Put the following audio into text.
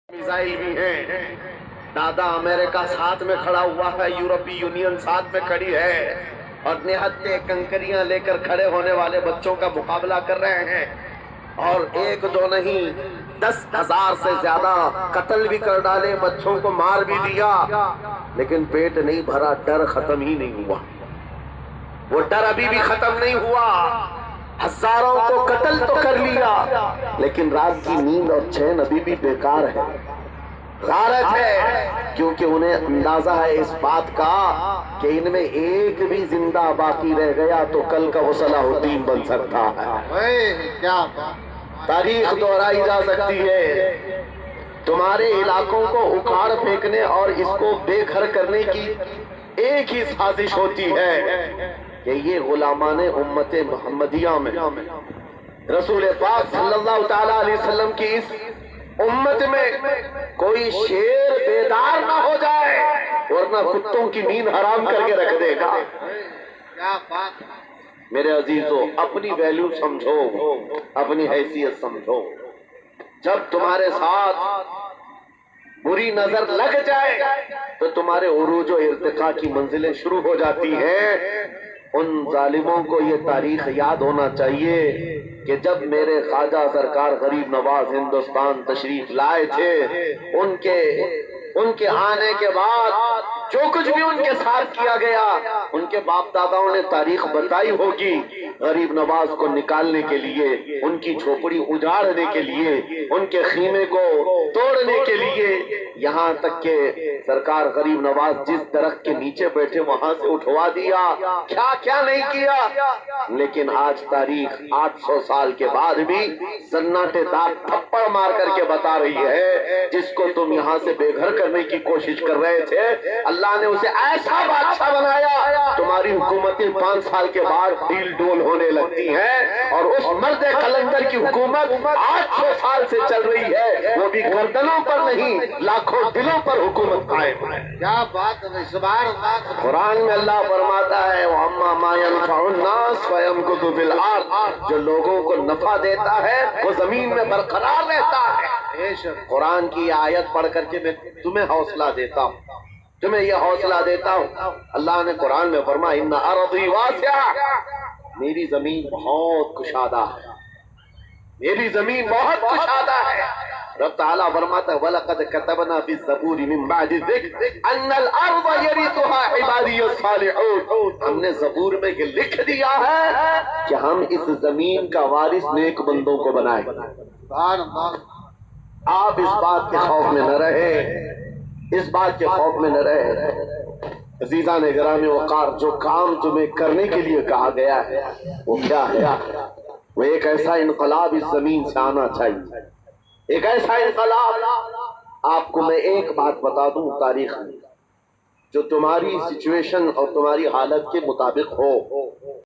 Missile भी हैं। दादा अमेरिका साथ में खड़ा हुआ है, यूरोपीय यूनियन साथ में खड़ी है और निहत्थे कंकरियां लेकर खड़े होने वाले बच्चों का मुकाबला कर रहे हैं। और एक दो नहीं 10,000 से ज्यादा कत्ल भी कर डाले, बच्चों को मार भी दिया, लेकिन पेट नहीं भरा, डर खत्म ही नहीं हुआ। वो डर अभी भी खत्म नहीं हुआ। हजारों को कत्ल तो कर लिया, लेकिन रात की नींद और चैन अभी भी बेकार है, गारत है, क्योंकि उन्हें अंदाजा है इस बात का कि इनमें एक भी जिंदा बाकी रह गया तो कल का वो सलाहुद्दीन बन सकता है। क्या तारीख दोहराई जा सकती है। तुम्हारे इलाकों को उखाड़ फेंकने और इसको बेघर करने की एक ही साजिश होती है कि ये गुलामाने उम्मते मोहम्मदिया में रसूल पाक सल्लल्लाहु तआला अलैहि वसल्लम की इस उम्मत में कोई शेर बेदार ना हो जाए, वरना कुत्तों की नींद हराम करके रख देगा। क्या बात। मेरे अजीजों, अपनी वैल्यू समझो, अपनी हैसियत समझो। जब तुम्हारे साथ बुरी नजर लग जाए तो तुम्हारे उरूज और इर्तिका की मंजिलें शुरू हो जाती हैं। उन जालिमों को ये तारीख याद होना चाहिए कि जब मेरे ख्वाजा सरकार गरीब नवाज हिंदुस्तान तशरीफ लाए थे, उनके आने के बाद जो कुछ भी उनके साथ किया गया, उनके बाप दादाओं ने तारीख बताई होगी। गरीब नवाज को निकालने के लिए, उनकी झोपड़ी उजाड़ने के लिए, उनके खीमे को तोड़ने के लिए, यहाँ तक के सरकार गरीब नवाज जिस दरख्त के नीचे बैठे वहां से उठवा दिया, क्या क्या नहीं किया। लेकिन आज तारीख 800 साल के बाद भी सन्नाटेदार थप्पड़ मार करके बता रही है, जिसको तुम यहाँ से बेघर करने की कोशिश कर रहे थे, अल्लाह ने उसे ऐसा बादशाह बनाया। तुम्हारी हुकूमतें 5 साल के बाद ढील डोल होने लगती हैं और उस मर्द कलंदर की हुकूमत 800 साल से चल रही है, वो भी गर्दनों पर नहीं, लाखों दिलों पर हुकूमत कायम है। क्या बात है। सुभान अल्लाह। कुरान में अल्लाह फरमाता है, वअम्मा मा यनफउन्नास फयमकुतु फिल अर्द, जो लोगों को नफा देता है वो जमीन में बरकरार रहता है। कुरान की आयत पढ़ करके मैं तुम्हें हौसला देता हूँ, तुम्हें यह हौसला देता हूँ। अल्लाह ने कुरान में फरमाया, इन्ना अर्दी वासिआ, मेरी जमीन बहुत कुशादा है, मेरी जमीन बहुत कुशादा है। रब ताला फरमाता है, वलक़द कतबना फी ज़बूर मिन बादि ज़िक्र अन्नल अर्द यरिथुहा इबादियस सालिहून, हमने ज़बूर में ये लिख दिया है कि हम इस जमीन का वारिस नेक बंदों को बनाए। सुभान अल्लाह। आप इस बात के खौफ में न रहे, इस बात के खौफ में न रहे। अजीज़ान गिरामी वक़ार, जो काम तुम्हें करने के लिए कहा गया है वो क्या है? वो एक ऐसा इनकलाब इस जमीन से आना चाहिए, एक ऐसा इनकलाब। आपको मैं एक बात बता दूं तारीख में, जो तुम्हारी सिचुएशन और तुम्हारी हालत के मुताबिक हो।